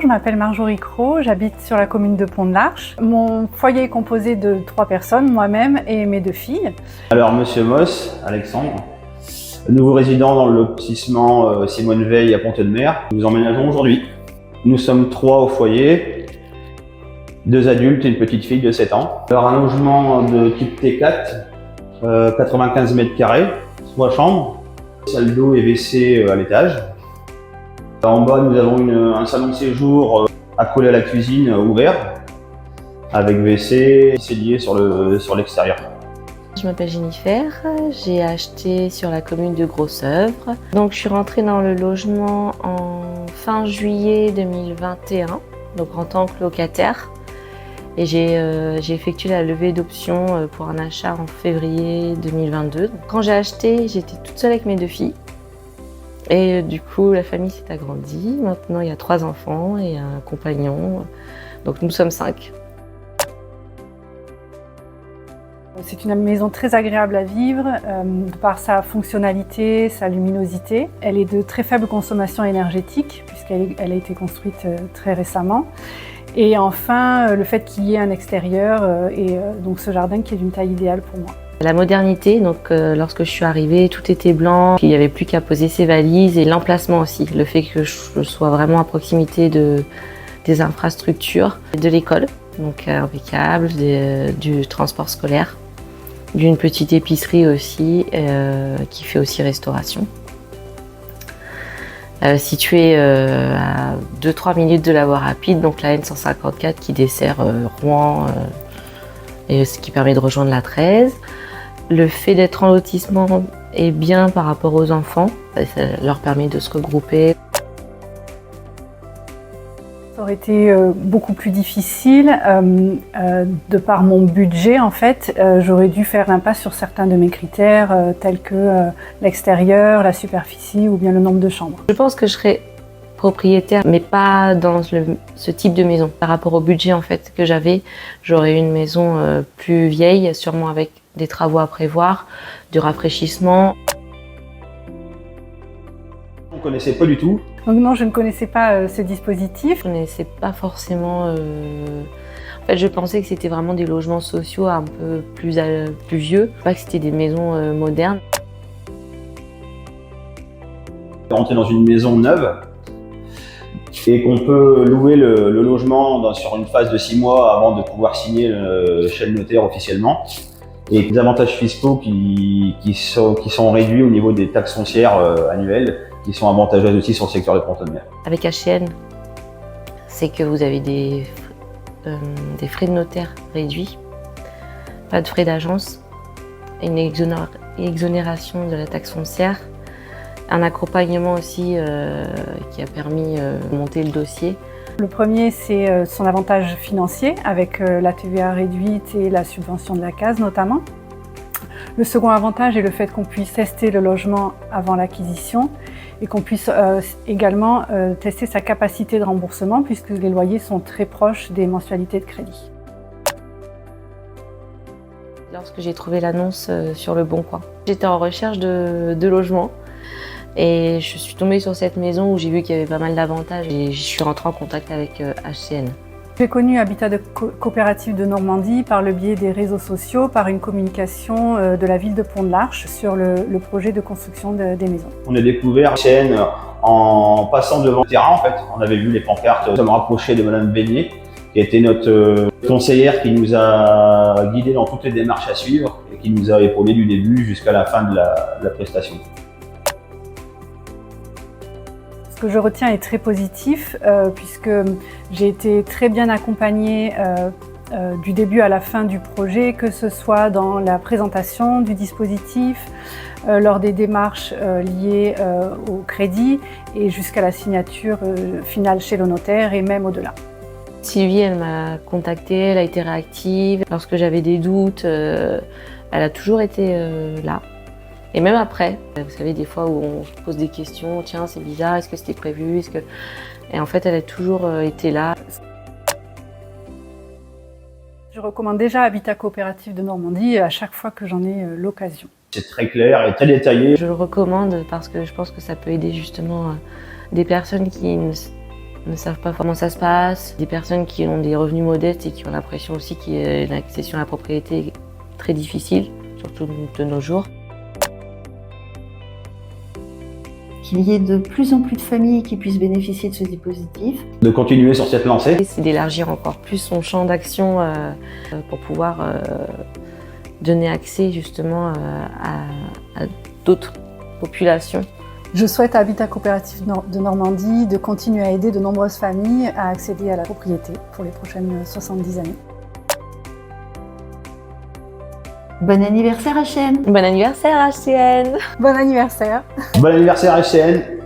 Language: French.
je m'appelle Marjorie Cros, j'habite sur la commune de Pont-de-l'Arche. Mon foyer est composé de 3 personnes, moi-même et mes 2 filles. Alors, Monsieur Moss, Alexandre, nouveau résident dans le lotissement Simone Veil à Pont-de-Mer. Nous emménageons aujourd'hui. Nous sommes 3 au foyer, 2 adultes et une petite fille de 7 ans. Alors, un logement de type T4, 95 mètres carrés, 3 chambres, salle d'eau et WC à l'étage. En bas, nous avons un salon de séjour accolé à la cuisine ouvert, avec WC, c'est lié sur l'extérieur. Je m'appelle Jennifer, j'ai acheté sur la commune de Gros-Sœuvre. Donc je suis rentrée dans le logement en fin juillet 2021, donc en tant que locataire. Et j'ai effectué la levée d'option pour un achat en février 2022. Quand j'ai acheté, j'étais toute seule avec mes 2 filles. Et du coup, la famille s'est agrandie. Maintenant, il y a 3 enfants et un compagnon. Donc nous sommes 5. C'est une maison très agréable à vivre, de par sa fonctionnalité, sa luminosité. Elle est de très faible consommation énergétique, puisqu'elle a été construite très récemment. Et enfin, le fait qu'il y ait un extérieur et donc ce jardin qui est d'une taille idéale pour moi. La modernité, donc lorsque je suis arrivée, tout était blanc, il n'y avait plus qu'à poser ses valises et l'emplacement aussi, le fait que je sois vraiment à proximité des infrastructures, de l'école, donc impeccable, du transport scolaire, d'une petite épicerie aussi qui fait aussi restauration. Située à 2-3 minutes de la voie rapide, donc la N154 qui dessert Rouen et ce qui permet de rejoindre la 13. Le fait d'être en lotissement est bien par rapport aux enfants, ça leur permet de se regrouper. Ça aurait été beaucoup plus difficile. De par mon budget, en fait, j'aurais dû faire l'impasse sur certains de mes critères, tels que l'extérieur, la superficie ou bien le nombre de chambres. Je pense que je serais propriétaire, mais pas dans ce type de maison. Par rapport au budget en fait que j'avais, j'aurais une maison plus vieille, sûrement avec des travaux à prévoir, du rafraîchissement. On ne connaissait pas du tout. Donc non, je ne connaissais pas ce dispositif. Je ne connaissais pas forcément... En fait, je pensais que c'était vraiment des logements sociaux un peu plus vieux, pas que c'était des maisons modernes. Rentrer dans une maison neuve et qu'on peut louer le logement sur une phase de 6 mois avant de pouvoir signer chez le notaire officiellement. Et des avantages fiscaux qui sont réduits au niveau des taxes foncières annuelles, qui sont avantageuses aussi sur le secteur de Pont-de-Mer. Avec HCN, c'est que vous avez des frais de notaire réduits, pas de frais d'agence, une exonération de la taxe foncière, un accompagnement aussi qui a permis de monter le dossier. Le premier, c'est son avantage financier avec la TVA réduite et la subvention de la case notamment. Le second avantage est le fait qu'on puisse tester le logement avant l'acquisition et qu'on puisse également tester sa capacité de remboursement puisque les loyers sont très proches des mensualités de crédit. Lorsque j'ai trouvé l'annonce sur Le Bon Coin, j'étais en recherche de logement. Et je suis tombée sur cette maison où j'ai vu qu'il y avait pas mal d'avantages et je suis rentrée en contact avec HCN. J'ai connu Habitat Coopérative de Normandie par le biais des réseaux sociaux, par une communication de la ville de Pont-de-l'Arche sur le projet de construction des maisons. On a découvert HCN en passant devant le terrain en fait. On avait vu les pancartes, nous sommes rapprochés de Madame Beignet, qui était notre conseillère qui nous a guidés dans toutes les démarches à suivre et qui nous a épaulés du début jusqu'à la fin de la prestation. Ce que je retiens est très positif puisque j'ai été très bien accompagnée du début à la fin du projet, que ce soit dans la présentation du dispositif, lors des démarches liées au crédit et jusqu'à la signature finale chez le notaire et même au-delà. Sylvie, elle m'a contactée, elle a été réactive. Lorsque j'avais des doutes, elle a toujours été là. Et même après, vous savez, des fois où on se pose des questions, tiens, c'est bizarre, est-ce que c'était prévu, Et en fait, elle a toujours été là. Je recommande déjà Habitat Coopérative de Normandie à chaque fois que j'en ai l'occasion. C'est très clair et très détaillé. Je le recommande parce que je pense que ça peut aider justement des personnes qui ne savent pas comment ça se passe. Des personnes qui ont des revenus modestes et qui ont l'impression aussi qu'il y a une accession à la propriété très difficile, surtout de nos jours. Qu'il y ait de plus en plus de familles qui puissent bénéficier de ce dispositif. De continuer sur cette lancée. C'est d'élargir encore plus son champ d'action pour pouvoir donner accès justement à d'autres populations. Je souhaite à Habitat Coopératif de Normandie de continuer à aider de nombreuses familles à accéder à la propriété pour les prochaines 70 années. Bon anniversaire HN! Bon anniversaire HCN! Bon anniversaire! Bon anniversaire HCN!